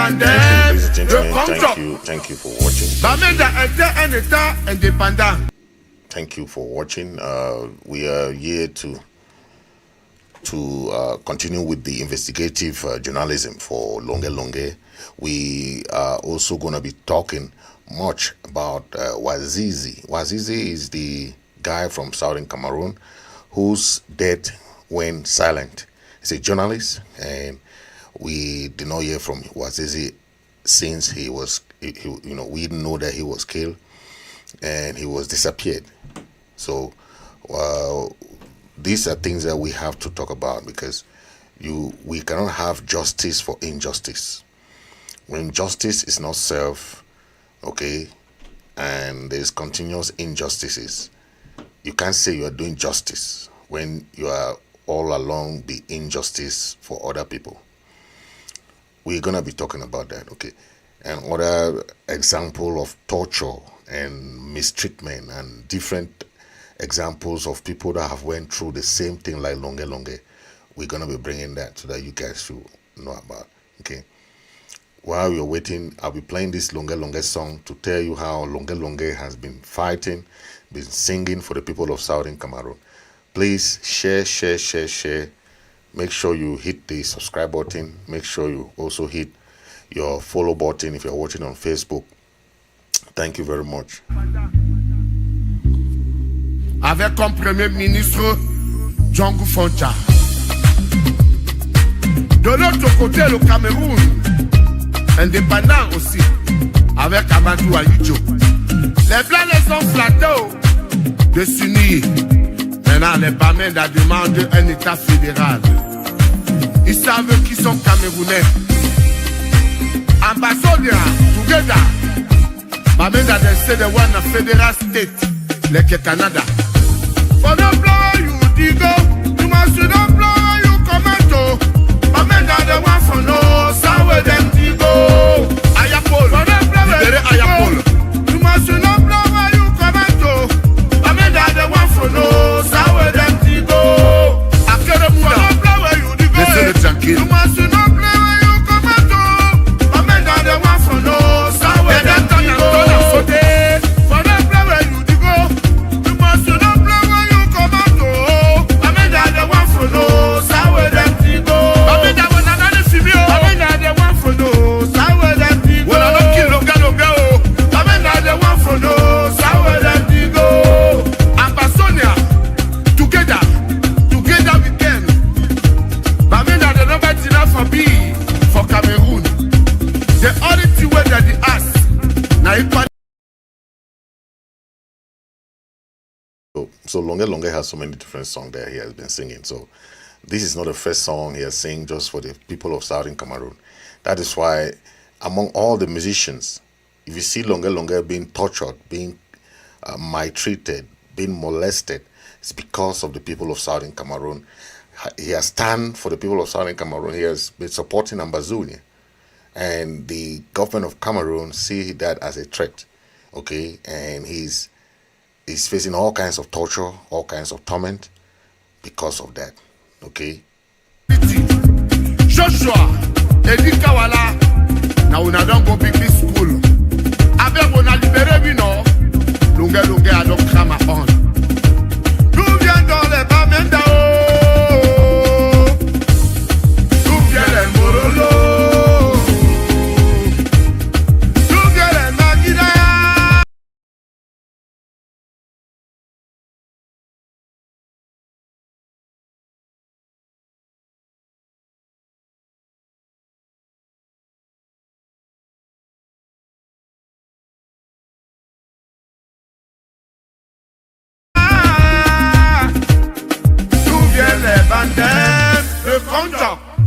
Thank you for watching. Thank you for watching. We are here to continue with the investigative journalism for Longue Longue. We are also going to be talking much about Wazizi. Wazizi is the guy from southern Cameroon whose death went silent. He's a journalist, and we did not hear from Wazizi since we didn't know that he was killed and he was disappeared. So these are things that we have to talk about, because we cannot have justice for injustice. When justice is not served, okay, and there's continuous injustices, you can't say you are doing justice when you are all along the injustice for other people. We're gonna be talking about that, okay? And other example of torture and mistreatment and different examples of people that have went through the same thing like Longue Longue. We're gonna be bringing that so that you guys should know about, okay? While you're waiting, I'll be playing this Longue Longue song to tell you how Longue Longue has been fighting, been singing for the people of southern Cameroon. Please share. Make sure you hit the subscribe button. Make sure you also hit your follow button if you're watching on Facebook. Thank you very much. Avec comme premier ministre Ngoh Foncha. De l'autre côté, le Cameroun, indépendant aussi, avec Amadou Ayidjo. Les Blancs les ont flattés de s'unir. Maintenant, les Bamenda demandent un État fédéral. Ils savent qu'ils sont Camerounais. Ambassador, together. Bamenda, they say they want a federal state, like Canada. For the blow you digo, you must not blow you commando. Bamenda, they want for no, so where them digo. Ayapol, for the blow Ayapol. You must not blow you commando. Bamenda, they want for no, so where them digo. Akere Muna, laissez-le tranquille. You must not blow you commando. Bamenda, they want for no, so where them digo. For the blow you digo, you must not blow you commando. Bamenda, they want for no, so where them digo. Bamenda, when I got the female. Bamenda, they want for no, so where them digo. When I don't kill Longue Longue. Bamenda, they want for no, so where them digo. Ambassador, together we can. Bamenda, the number enough for me, for Cameroon. The only thing where that the ass. Now it. So Longue Longue has so many different songs that he has been singing. So this is not the first song he has sing just for the people of southern Cameroon. That is why among all the musicians, if you see Longue Longue being tortured, being maltreated, being molested, it's because of the people of southern Cameroon. He has stand for the people of southern Cameroon. He has been supporting Ambazonia. And the government of Cameroon see that as a threat. Okay, and he's facing all kinds of torture, all kinds of torment because of that. Okay. Joshua, Edgar, wala. Now we don't go big school. Avec on a libéré Bino. Longue Longue a donc cramé on. Nous vient dans les Bamenda. Nous vient les Morolo.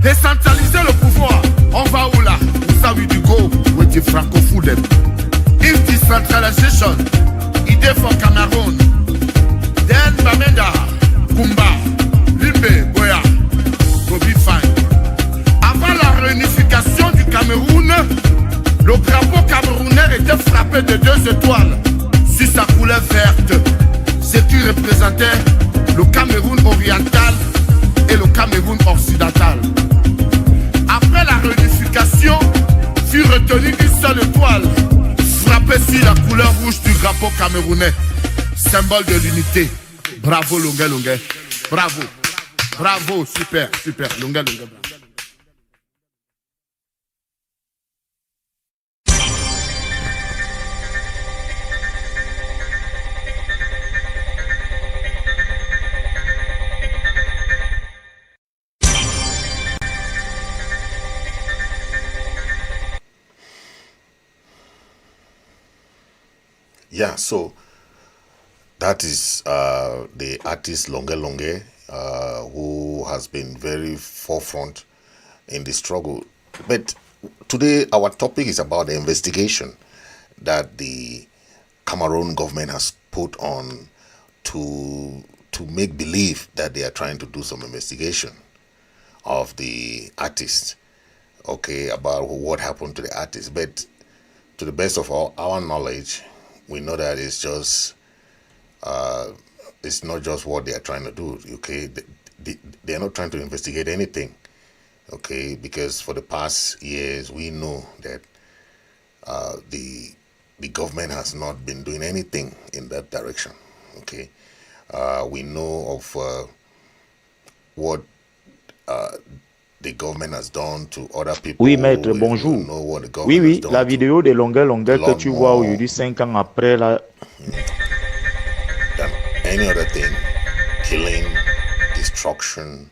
Décentraliser le pouvoir, on va où là? Où ça we go with the francophone? If decentralization, idée for Cameroon, then Bamenda, Kumba, Limbe, Goya, go be fine. Avant la réunification du Cameroun, le drapeau camerounais était frappé de 2 étoiles sur sa couleur verte, ce qui représentait le Cameroun oriental et le Cameroun occidental. Après la réunification, retenu une seule étoile, frappée sur la couleur rouge du drapeau camerounais, symbole de l'unité. Bravo Longue Longue, bravo, bravo, super, super, Longue Longue, bravo. Yeah, so that is the artist Longue Longue, who has been very forefront in the struggle. But today our topic is about the investigation that the Cameroon government has put on to make believe that they are trying to do some investigation of the artist, okay, about what happened to the artist. But to the best of our knowledge, we know that it's not just what they are trying to do, okay? They are not trying to investigate anything, okay? Because for the past years, we know that the government has not been doing anything in that direction, okay? We know of what the government has done to other people. Oui, maître, bonjour. Oui, oui, la vidéo de Longue Longue que tu vois aujourd'hui, 5 ans après, là. Than any other thing, killing, destruction,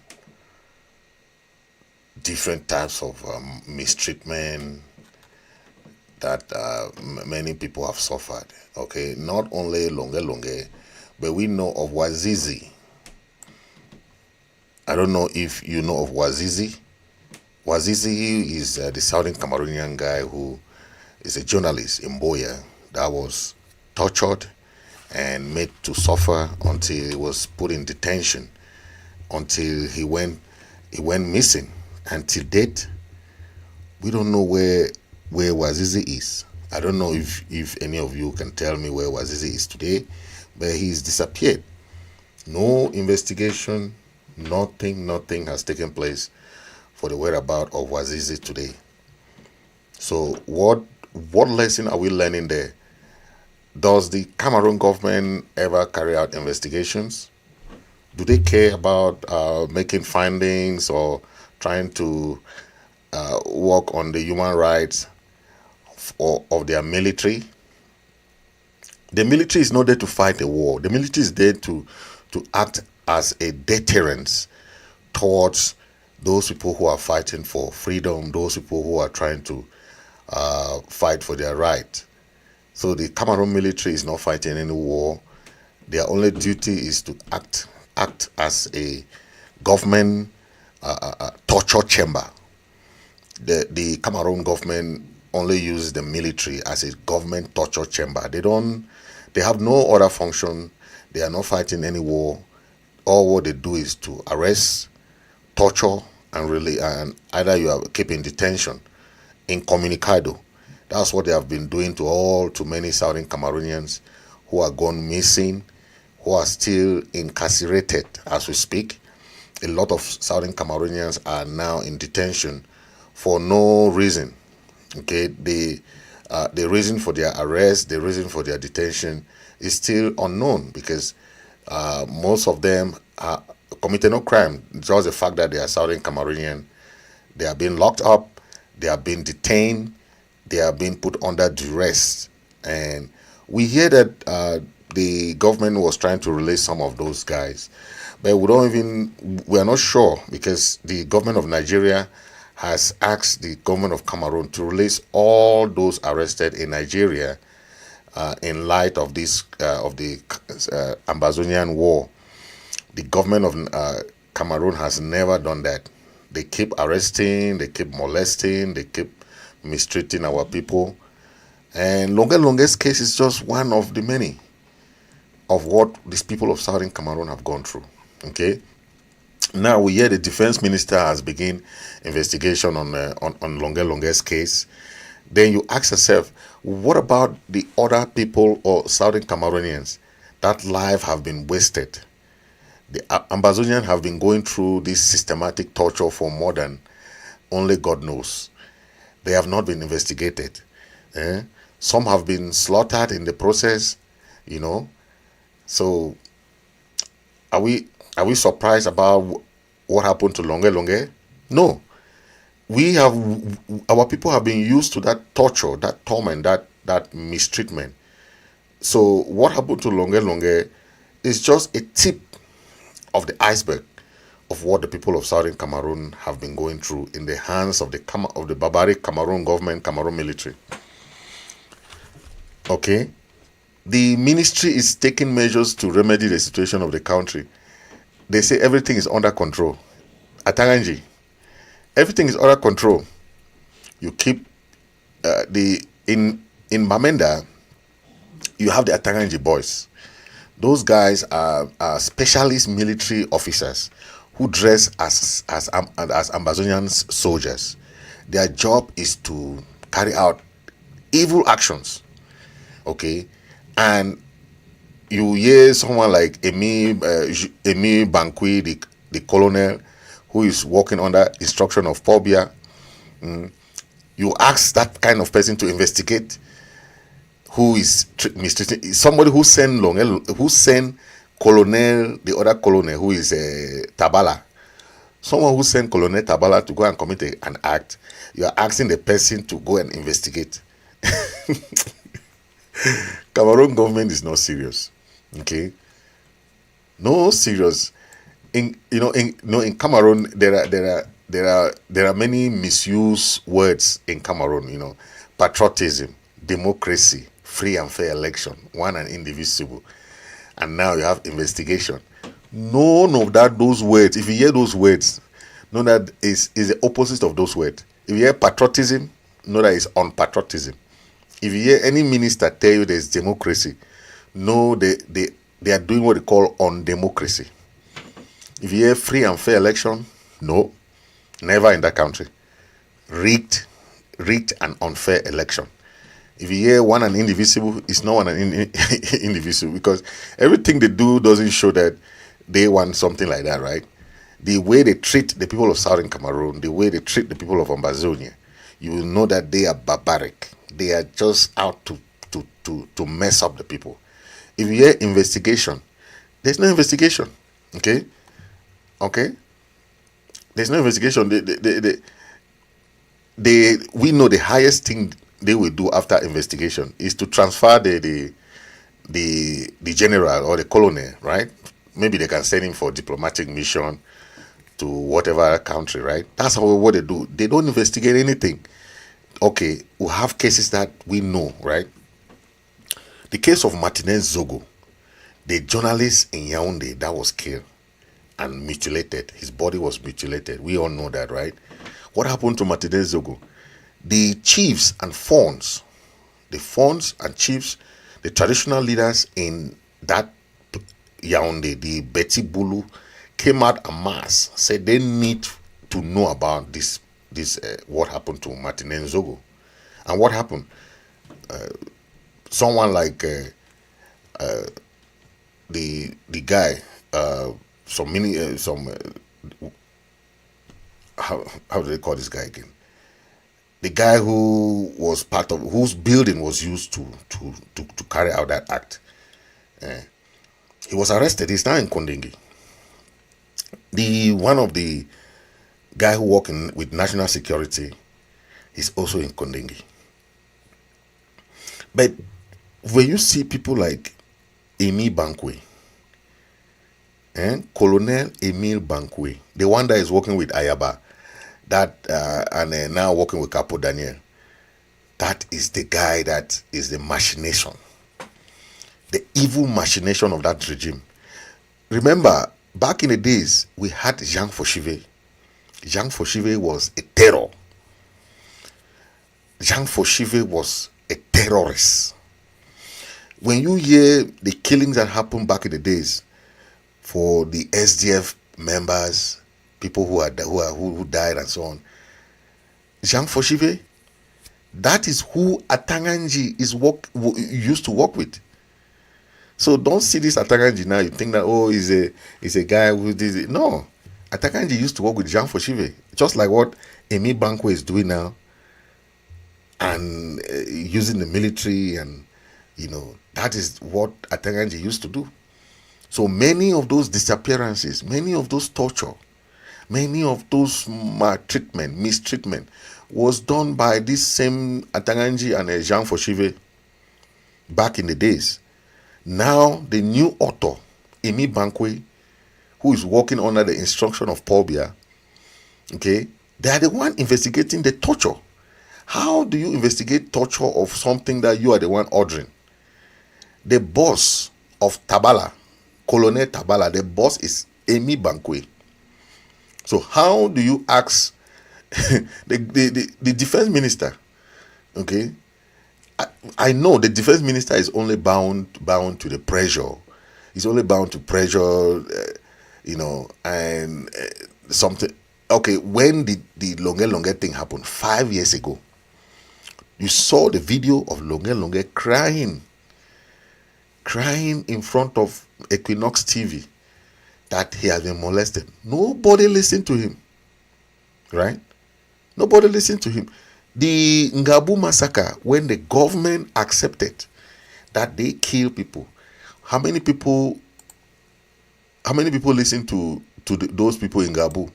different types of mistreatment that many people have suffered. Okay, not only Longue Longue, but we know of Wazizi. I don't know if you know of Wazizi. Wazizi is the southern Cameroonian guy who is a journalist in Biya that was tortured and made to suffer until he was put in detention, until he went missing. Until date, we don't know where Wazizi is. I don't know if any of you can tell me where Wazizi is today, but he's disappeared. No investigation, nothing has taken place for the whereabouts of Wazizi today. So what lesson are we learning there? Does the Cameroon government ever carry out investigations? Do they care about making findings or trying to work on the human rights of their military? The military is not there to fight a war. The military is there to act as a deterrent towards those people who are fighting for freedom, those people who are trying to fight for their right. So the Cameroon military is not fighting any war. Their only duty is to act as a government torture chamber. The Cameroon government only uses the military as a government torture chamber. They have no other function. They are not fighting any war. All what they do is to arrest, torture, and either you are kept in detention, incommunicado. That's what they have been doing to many southern Cameroonians who are gone missing, who are still incarcerated as we speak. A lot of southern Cameroonians are now in detention for no reason. Okay, the reason for their arrest, the reason for their detention is still unknown because most of them committed no crime. Just the fact that they are southern Cameroonian, they are being locked up, they are being detained, they are being put under duress. And we hear that the government was trying to release some of those guys, but we are not sure because the government of Nigeria has asked the government of Cameroon to release all those arrested in Nigeria in light of this of the Ambazonian war. The government of Cameroon has never done that. They keep arresting, they keep molesting, they keep mistreating our people. And Longue Longue's case is just one of the many of what these people of southern Cameroon have gone through. Okay. Now we hear the defense minister has begun investigation on Longue Longue's case. Then you ask yourself, what about the other people or southern Cameroonians that life have been wasted? The Ambazonians have been going through this systematic torture for more than only God knows. They have not been investigated. Some have been slaughtered in the process, you know. So are we surprised about what happened to Longue Longue? No. Our people have been used to that torture, that torment, that mistreatment. So what happened to Longue Longue is just a tip of the iceberg of what the people of Southern Cameroon have been going through in the hands of the barbaric Cameroon government, Cameroon military. Okay? The ministry is taking measures to remedy the situation of the country. They say everything is under control. Atanganji, everything is under control. You keep in Bamenda, you have the Atanganji boys. Those guys are specialist military officers who dress as Ambazonian soldiers. Their job is to carry out evil actions. Okay, and you hear someone like Emi Bankwi, the colonel, who is working under instruction of Biya. You ask that kind of person to investigate who is mistreating somebody who sent Longue L, who sent Colonial, the other colonel who is Tabala. Someone who sent Colonel Tabala to go and commit an act. You are asking the person to go and investigate. Cameroon government is not serious. Okay, no serious. In Cameroon there are many misused words in Cameroon. You know, patriotism, democracy, free and fair election, one and indivisible, and now you have investigation. None of those words. If you hear those words, know that is the opposite of those words. If you hear patriotism, know that it's unpatriotism. If you hear any minister tell you there's democracy, know they are doing what they call undemocracy. If you hear free and fair election, no, never in that country. Rigged and unfair election. If you hear one and indivisible, it's not one and indivisible, because everything they do doesn't show that they want something like that, right? The way they treat the people of Southern Cameroon, the way they treat the people of Ambazonia, you will know that they are barbaric. They are just out to mess up the people. If you hear investigation, there's no investigation. Okay? There's no investigation. We know the highest thing they will do after investigation is to transfer the general or the colonel, right? Maybe they can send him for diplomatic mission to whatever country, right? That's what they do. They don't investigate anything. Okay, we have cases that we know, right? The case of Martinez Zogo, the journalist in Yaoundé that was killed and mutilated. His body was mutilated. We all know that, right? What happened to Martinez Zogo? The chiefs and fawns, and chiefs, the traditional leaders in that Yaoundé, the Beti Bulu, came out en masse, said they need to know about this what happened to Martinez Zogo. And what happened? Someone like the guy, how do they call this guy again? The guy who was whose building was used to carry out that act. He was arrested. He's now in Kondingi. One of the guy who working with national security is also in Kondingi. But when you see people like Emi Bankwe, Colonel Emile Bankwe, the one that is working with Ayaba, and now working with Capo Daniel, that is the guy that is the machination, the evil machination of that regime. Remember, back in the days, we had Jean Fauchive. Jean Fauchive was a terror. Jean Fauchive was a terrorist. When you hear the killings that happened back in the days for the SDF members, people who died and so on, Jean Fauchive, that is who Atanganji used to work with. So don't see this Atanganji now. You think that he's a guy who did it. No, Atanganji used to work with Jean Fauchive, just like what Emi Bankwe is doing now. and using the military, and that is what Atanganji used to do. So many of those disappearances, many of those torture, many of those maltreatment, mistreatment was done by this same Atanganji and Jean Foshive back in the days. Now the new author, Emi Bankwe, who is working under the instruction of Paul Biya, okay, they are the one investigating the torture. How do you investigate torture of something that you are the one ordering? The boss of Tabala, Colonial Tabala, the boss is Emi Bankwe. So how do you ask the defense minister? Okay, I know the defense minister is only bound to the pressure. He's only bound to pressure, and something. Okay, when the Longue Longue thing happened 5 years ago, you saw the video of Longue Longue crying in front of Equinox TV that he has been molested. Nobody listened to him, right? Nobody listened to him. The Ngabu massacre, when the government accepted that they kill people, how many people listened to those people in Ngabu?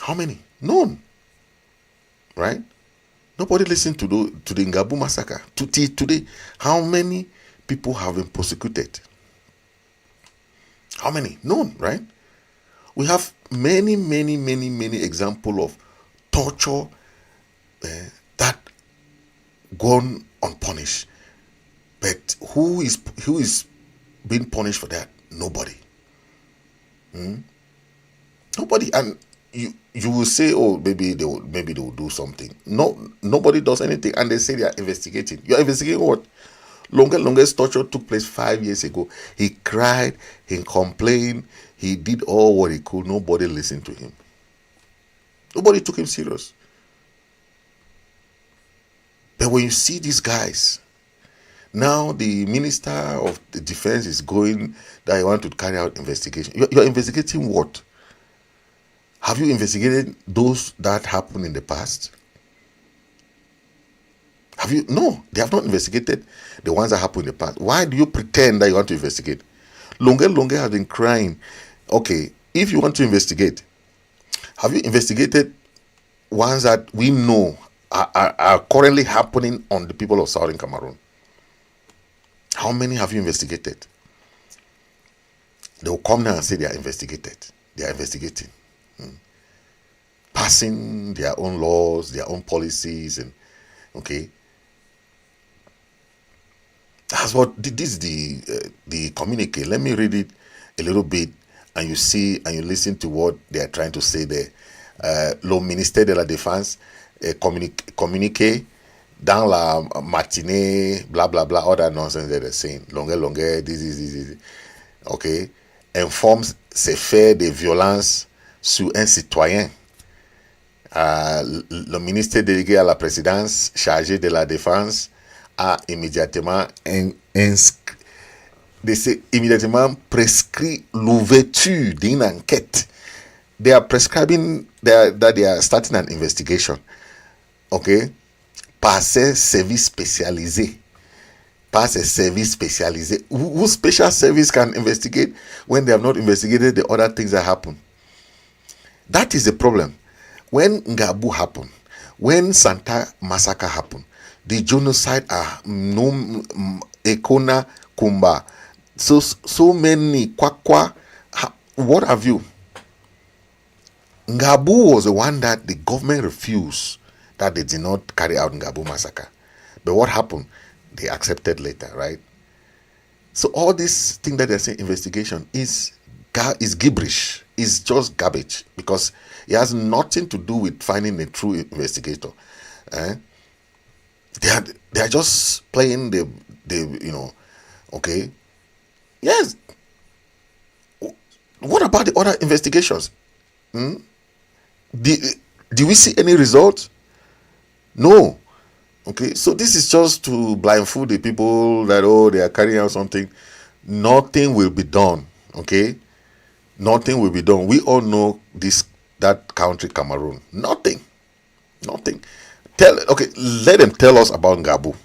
How many? None. Right? Nobody listened to the Ngabu massacre. Today, how many people have been prosecuted? How many? None, right? We have many examples of torture that gone unpunished. But who is being punished for that? Nobody. Nobody. And you will say, oh, maybe they will do something. No, nobody does anything, and they say they are investigating. You are investigating what? Longue Longue's torture took place 5 years ago. He cried, he complained, he did all what he could. Nobody listened to him. Nobody took him serious. But when you see these guys, now the Minister of the Defense is going that you want to carry out investigation. You're investigating what? Have you investigated those that happened in the past? Have you? No, they have not investigated the ones that happened in the past. Why do you pretend that you want to investigate? Longue Longue has been crying. Okay, if you want to investigate, have you investigated ones that we know are currently happening on the people of Southern Cameroon? How many have you investigated? They will come now and say they are investigated. They are investigating. Passing their own laws, their own policies, and okay. That's what this is the communique. Let me read it a little bit, and you see and you listen to what they are trying to say there. Le ministère de la Défense communiqué dans la matinée, blah blah blah, all that nonsense that they're saying. Longue Longue, this. Okay, informe ces faits de violence sur un citoyen. Le ministère délégué à la présidence chargé de la défense a immédiatement prescrit l'ouverture d'une enquête. They are prescribing that they are starting an investigation. Okay? Par ces services spécialisés. Par ces services spécialisés. Whose special service can investigate when they have not investigated the other things that happen? That is the problem. When Ngabu happened, when Santa massacre happened, the genocide Ekona Kumba, so many Kwakwa, what have you? Ngabu was the one that the government refused, that they did not carry out Ngabu massacre. But what happened? They accepted later, right? So all this thing that they're saying investigation is gibberish. It's just garbage, because it has nothing to do with finding a true investigator. They are just playing the okay. Yes. What about the other investigations? Do we see any results? No. Okay, so this is just to blindfold the people that they are carrying out something. Nothing will be done. Okay, nothing will be done. We all know that country, Cameroon. Nothing. Let them tell us about Ngabu.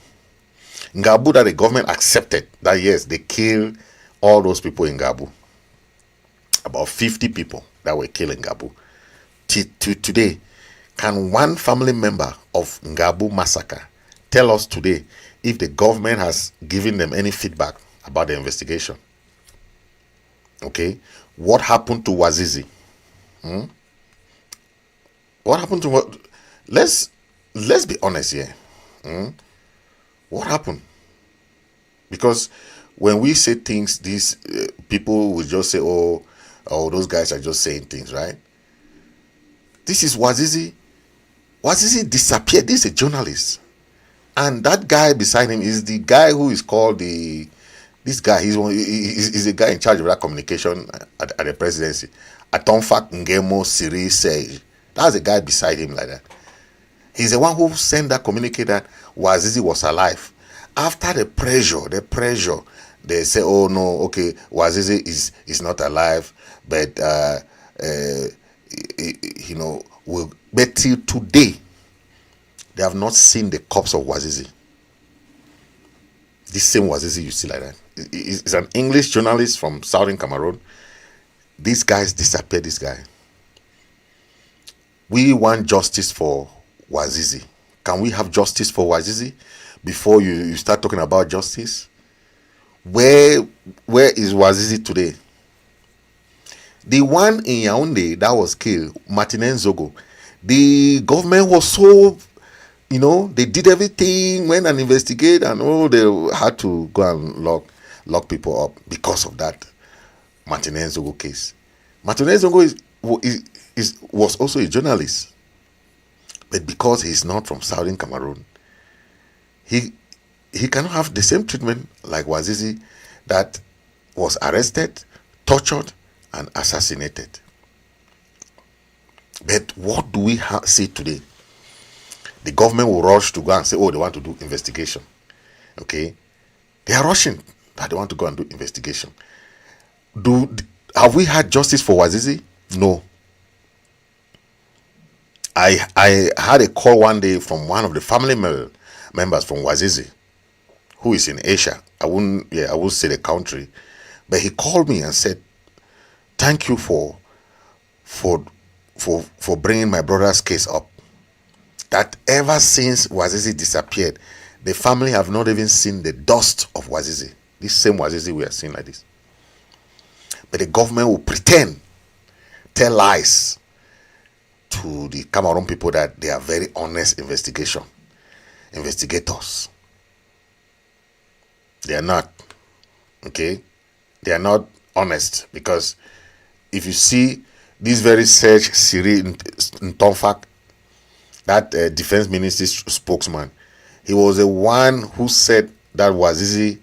Ngabu that the government accepted that yes, they killed all those people in Ngabu. About 50 people that were killed in Ngabu. Today, can one family member of Ngabu massacre tell us today if the government has given them any feedback about the investigation? Okay, what happened to Wazizi? What happened to what? Let's be honest here. What happened? Because when we say things, these people will just say, "Oh, those guys are just saying things," right? This is Wazizi. Wazizi disappeared. This is a journalist, and that guy beside him is the guy who is called this guy. He's the guy in charge of that communication at the presidency. Atonfak Ngemo Siri Sej. That's the guy beside him like that. He's the one who sent that communique that Wazizi was alive. After the pressure, they say, "Oh no, okay, Wazizi is not alive," but but till today, they have not seen the corpse of Wazizi. This same Wazizi you see like that. He's an English journalist from southern Cameroon. These guys disappeared. This guy. We want justice for Wazizi. Can we have justice for Wazizi before you start talking about justice? Where is Wazizi today? The one in Yaoundé that was killed, Martinez Zogo, the government was so, they did everything, went and investigate, and they had to go and lock people up because of that Martinez Zogo case. Martinez Zogo was also a journalist, but because he's not from southern Cameroon, he cannot have the same treatment like Wazizi that was arrested, tortured, and assassinated. But what do we see today? The government will rush to go and say, "Oh, they want to do investigation." Okay, they are rushing that they want to go and do investigation. Have we had justice for Wazizi? No. I had a call one day from one of the family members from Wazizi, who is in Asia. I won't say the country, but he called me and said, "Thank you for bringing my brother's case up. That ever since Wazizi disappeared, the family have not even seen the dust of Wazizi. This same Wazizi we are seeing like this. But the government will pretend, tell lies to the Cameroon people that they are very honest investigators. They are not. Okay? They are not honest, because if you see this very Serge Siri Ntonfak, that defense ministry spokesman, he was the one who said that Wazizi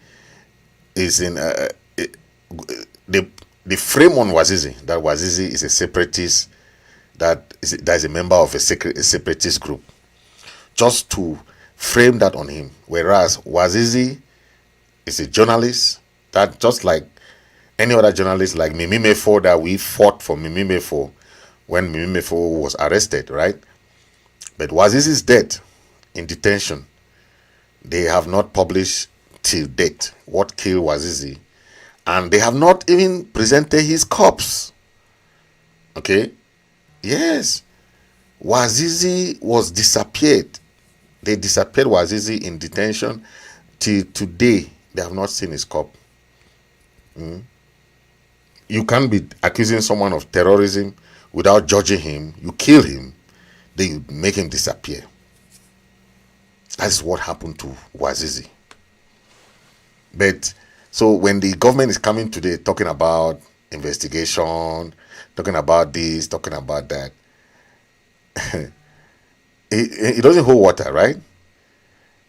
is in the frame on Wazizi, that Wazizi is a separatist, that is a member of a separatist group, just to frame that on him. Whereas Wazizi is a journalist that, just like any other journalist, like Mebe for that we fought for Mebe for when Mebe for was arrested, right? But Wazizi is dead, in detention. They have not published till date what killed Wazizi, and they have not even presented his corpse. Okay? Yes. Wazizi was disappeared. They disappeared Wazizi in detention. Till today, they have not seen his corpse. You can't be accusing someone of terrorism without judging him. You kill him, then you make him disappear. That's what happened to Wazizi. But so when the government is coming today talking about investigation, talking about this, talking about that, it doesn't hold water, right?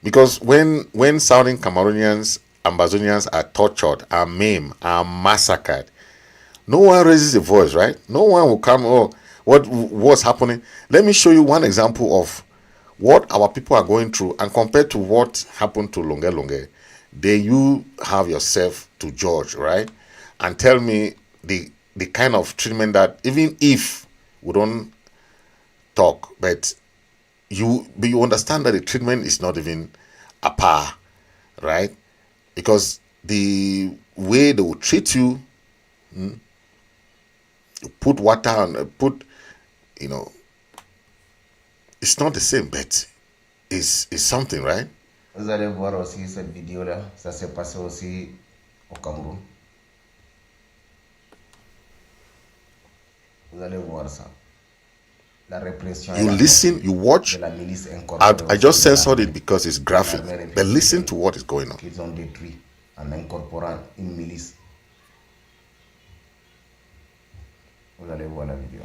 Because when Southern Cameroonians, Ambazonians are tortured, are maimed, are massacred, no one raises a voice, right? No one will come, "Oh, what's happening?" Let me show you one example of what our people are going through, and compared to what happened to Longue Longue. Then you have yourself to judge, right? And tell me the kind of treatment that, even if we don't talk, but you understand that the treatment is not even a par, right? Because the way they will treat you, you put water on, it's not the same, but it's something, right? Vous allez voir aussi cette vidéo-là, ça s'est passé aussi au Cameroun. Vous allez voir ça. La répression. You listen, you watch. I just censored it because it's graphic. But listen to what is going on. Qu'ils ont détruit en incorporant une milice. Vous allez voir la vidéo.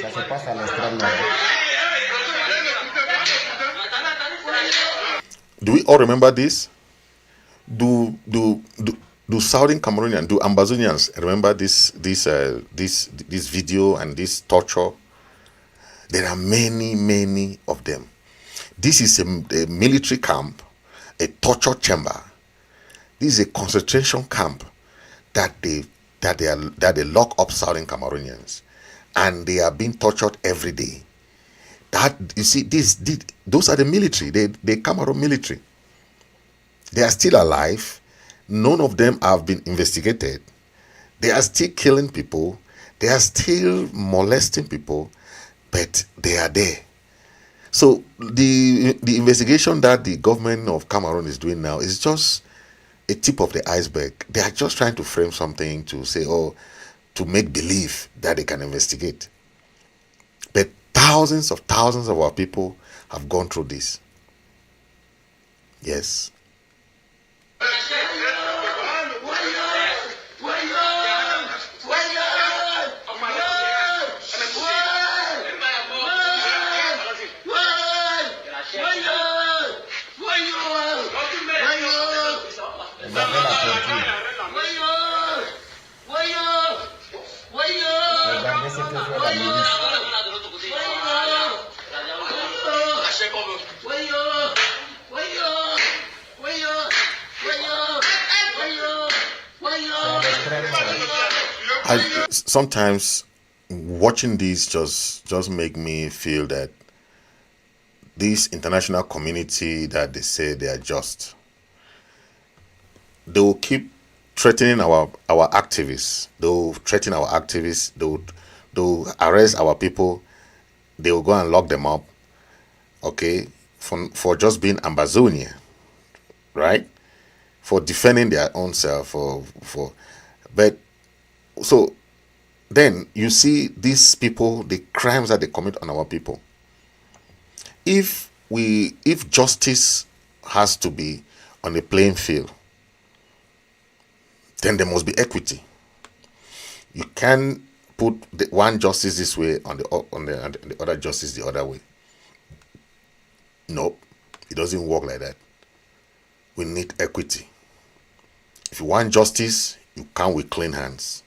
Ça se passe à l'extrême nord. Do we all remember this? Do Southern Cameroonians, do Ambazonians remember this video and this torture? There are many of them. This is a military camp, a torture chamber. This is a concentration camp that they lock up Southern Cameroonians, and they are being tortured every day. That, you see, those are the military, the Cameroon military. They are still alive. None of them have been investigated. They are still killing people. They are still molesting people, but they are there. So the investigation that the government of Cameroon is doing now is just a tip of the iceberg. They are just trying to frame something to say, to make believe that they can investigate. But thousands of our people have gone through this. Yes. Sometimes watching these just make me feel that this international community that they say they are just, they will keep threatening our activists. They will threaten our activists. They'll arrest our people. They will go and lock them up, okay, for just being Ambazonia, right? For defending their own self, but so then you see these people, the crimes that they commit on our people. If justice has to be on a playing field, then there must be equity. You can't put the one justice this way on the other justice the other way. No, it doesn't work like that. We need equity. If you want justice, you come with clean hands.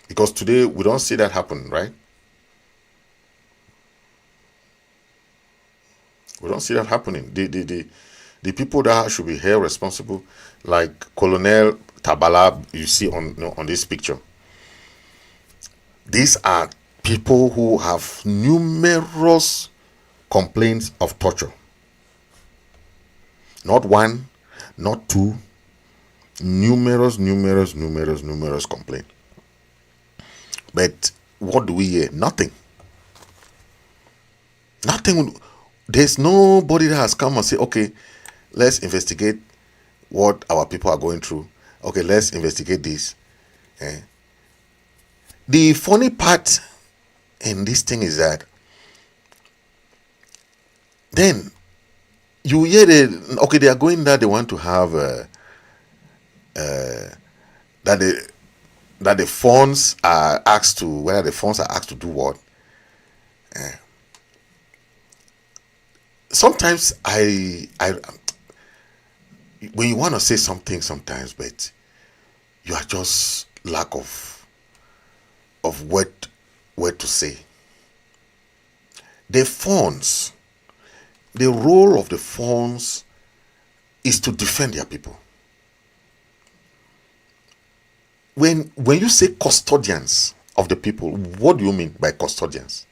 Because today we don't see that happen, right? We don't see that happening. The people that should be held responsible, like Colonial Tabala, you see on this picture. These are people who have numerous complaints of torture. Not one, not two, numerous complaints. But what do we hear? Nothing. There's nobody that has come and say, okay, let's investigate what our people are going through. Okay, let's investigate this. The funny part in this thing is that then you hear they are going there, they want to have that the funds are asked to, whether the funds are asked to do what. Sometimes I when you want to say something sometimes, but you are just lack of what to say. The phones, the role of the phones is to defend their people. When you say custodians of the people, what do you mean by custodians?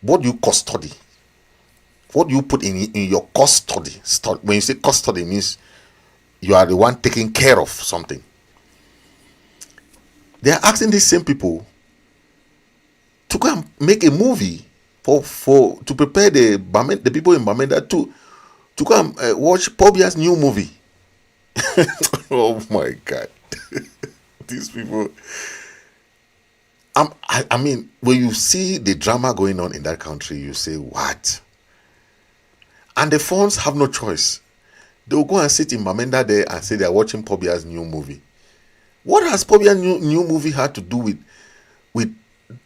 What do you custody? What do you put in your custody? When you say custody, it means you are the one taking care of something. They are asking these same people to go and make a movie to prepare the people in Bamenda to go and watch Pobia's new movie. Oh my God. These people. I mean, when you see the drama going on in that country, you say, what? And the phones have no choice. They will go and sit in Bamenda there and say they are watching Pobia's new movie. What has Pobia's new movie had to do with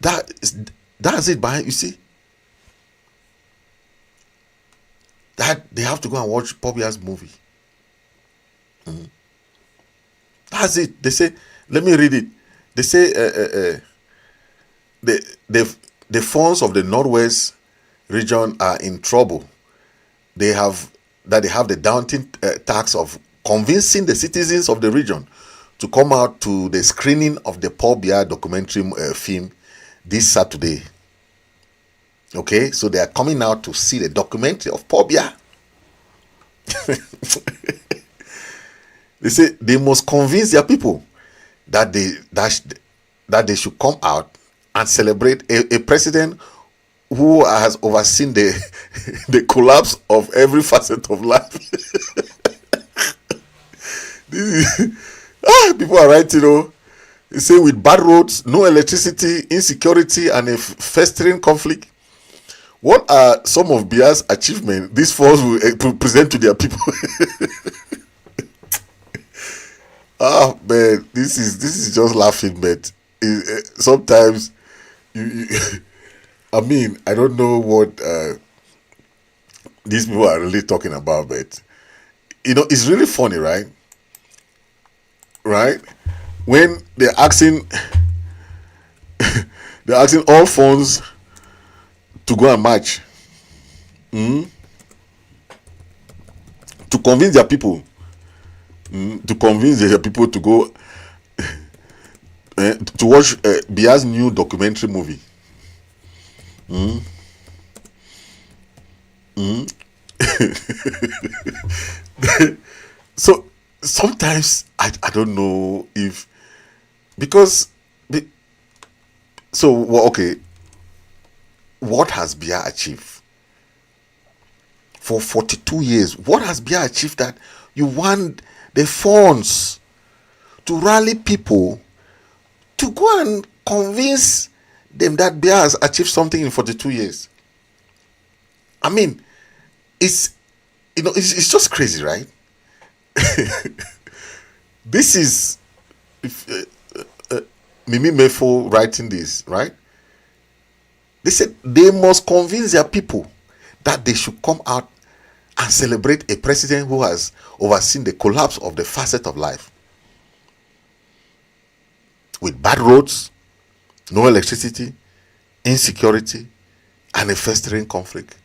that? That's it, behind, you see? That they have to go and watch Pobia's movie. That's it. They say, let me read it. They say the phones of the Northwest region are in trouble. They have the daunting task of convincing the citizens of the region to come out to the screening of the Biya documentary film this Saturday. Okay, so they are coming out to see the documentary of Biya. They say they must convince their people that they should come out and celebrate a president who has overseen the collapse of every facet of life. People are right, They say with bad roads, no electricity, insecurity, and a festering conflict. What are some of Biya's achievements these forces will present to their people? Man, this is just laughing, man. Sometimes I mean, I don't know what these people are really talking about, but it's really funny, right? Right? When they're asking all phones to go and march, to convince their people, to go to watch Biya's new documentary movie. So sometimes I don't know if okay, what has Biya achieved for 42 years? What has Biya achieved that you want the funds to rally people to go and convince them that Biya has achieved something in 42 years? I mean, it's just crazy, right? This is Mimi Mefo writing this, right? They said they must convince their people that they should come out and celebrate a president who has overseen the collapse of the facet of life. With bad roads, no electricity, insecurity, and a festering conflict.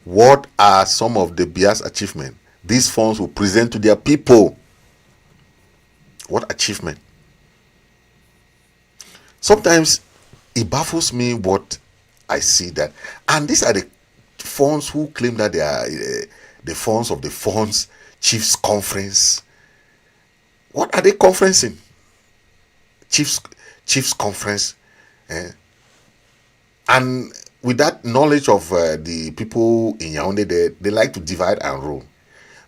What are some of the Biya's achievements these funds will present to their people? What achievement? Sometimes it baffles me what I see that, and these are the funds who claim that they are the funds of the funds chiefs conference. What are they conferencing? Chiefs conference, and with that knowledge of the people in Yaoundé, they like to divide and rule.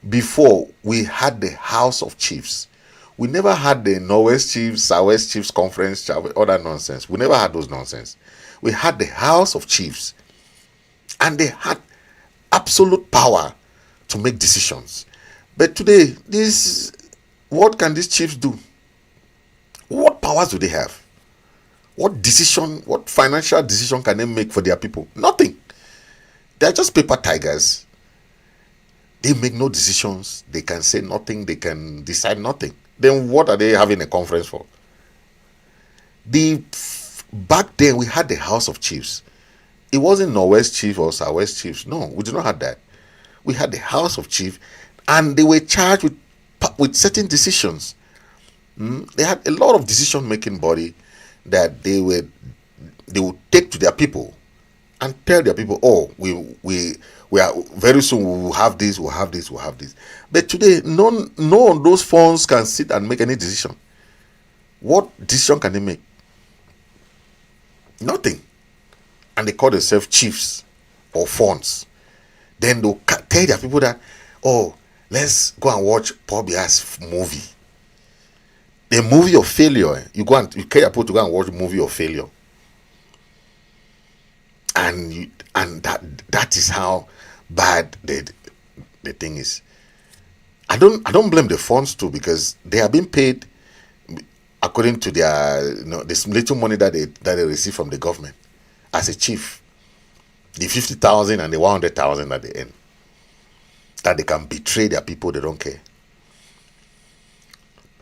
Before, we had the House of Chiefs. We never had the Northwest Chiefs, Southwest Chiefs Conference, all that nonsense. We never had those nonsense. We had the House of Chiefs, and they had absolute power to make decisions. But today, what can these chiefs do? What powers do they have? What financial decision can they make for their people? Nothing. They're just paper tigers. They make no decisions. They can say nothing. They can decide nothing. Then what are they having a conference for? Back then we had the House of Chiefs. It wasn't Northwest Chief or Southwest Chiefs. No, we did not have that. We had the House of Chiefs, and they were charged with certain decisions. They had a lot of decision-making body that they would take to their people and tell their people, oh, we are very soon we will have this, we'll have this, we'll have this. But today, none of those funds can sit and make any decision. What decision can they make? Nothing. And they call themselves chiefs or funds. Then they'll tell their people that, oh, let's go and watch Paul Biya's movie. The movie of failure. You tell your people to go and watch a movie of failure. And that is how bad the thing is. I don't blame the funds too, because they are being paid according to their this little money that they receive from the government as a chief. The 50,000 and the 100,000 at the end. That they can betray their people, they don't care.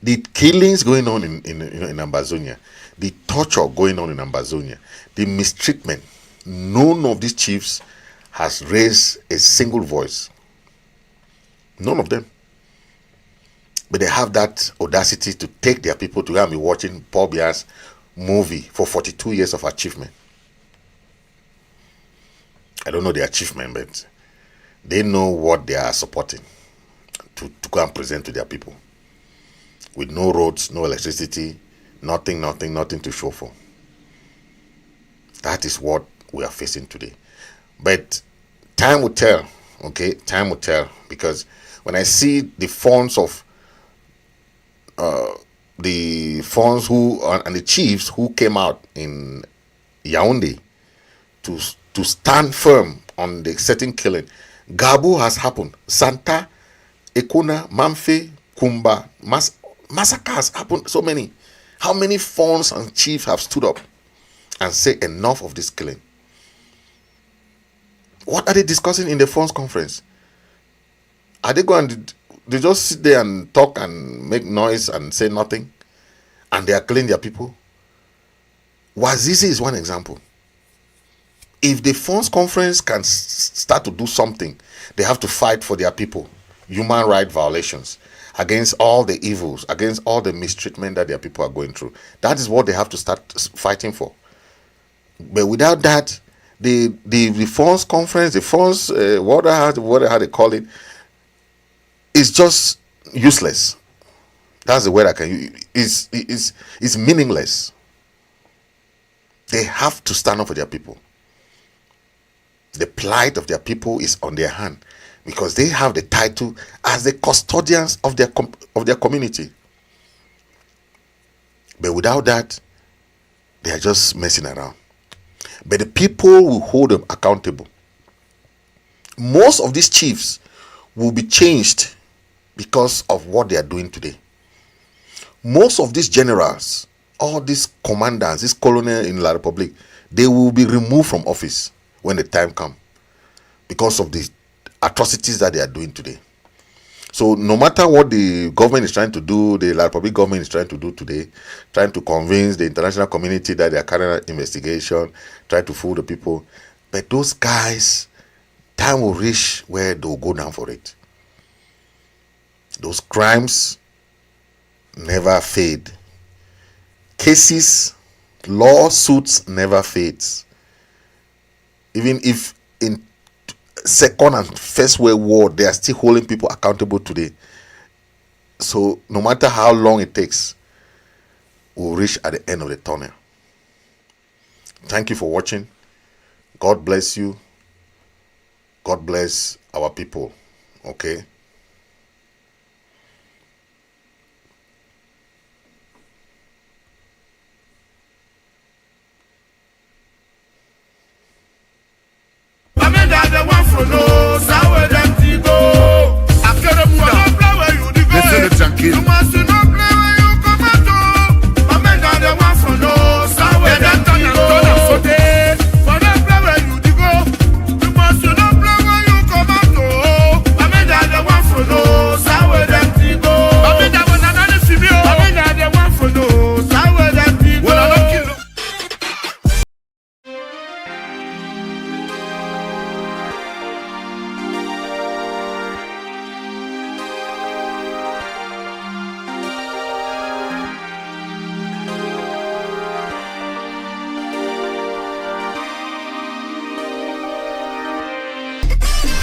The killings going on in Ambazonia, the torture going on in Ambazonia, the mistreatment, none of these chiefs has raised a single voice. None of them. But they have that audacity to take their people to go and be watching Paul Biya's movie for 42 years of achievement. I don't know the achievement, but they know what they are supporting to go and present to their people. With no roads, no electricity, nothing to show for. That is what we are facing today. But time will tell, okay? Time will tell, because when I see the funds of and the chiefs who came out in Yaoundé to stand firm on the certain killing, Gabu has happened. Santa, Ekuna, Mamfe, Kumba, massacres happened. So many. How many funds and chiefs have stood up and say enough of this killing? What are they discussing in the funds conference? Are they going to... They just sit there and talk and make noise and say nothing, and they are killing their people? Wazizi is one example. If the funds conference can start to do something, they have to fight for their people. Human rights violations, against all the evils, against all the mistreatment that their people are going through. That is what they have to start fighting for. But without that, the funds conference, the funds, whatever they call it, is just useless. That's the word I can use. It's meaningless. They have to stand up for their people. The plight of their people is on their hand, because they have the title as the custodians of their community. But without that, they are just messing around. But the people will hold them accountable. Most of these chiefs will be changed because of what they are doing today. Most of these generals, all these commanders, this colonial in La Republic, they will be removed from office when the time comes, because of the atrocities that they are doing today. So no matter what the government is trying to do, the La Republic government is trying to do today, trying to convince the international community that they are carrying out investigation, trying to fool the people, but those guys, time will reach where they will go down for it. Those crimes never fade. Cases, lawsuits never fades. Even if in Second and First World War, they are still holding people accountable today. So no matter how long it takes, we'll reach at the end of the tunnel. Thank you for watching. God bless you. God bless our people. Okay? I mean that the one for no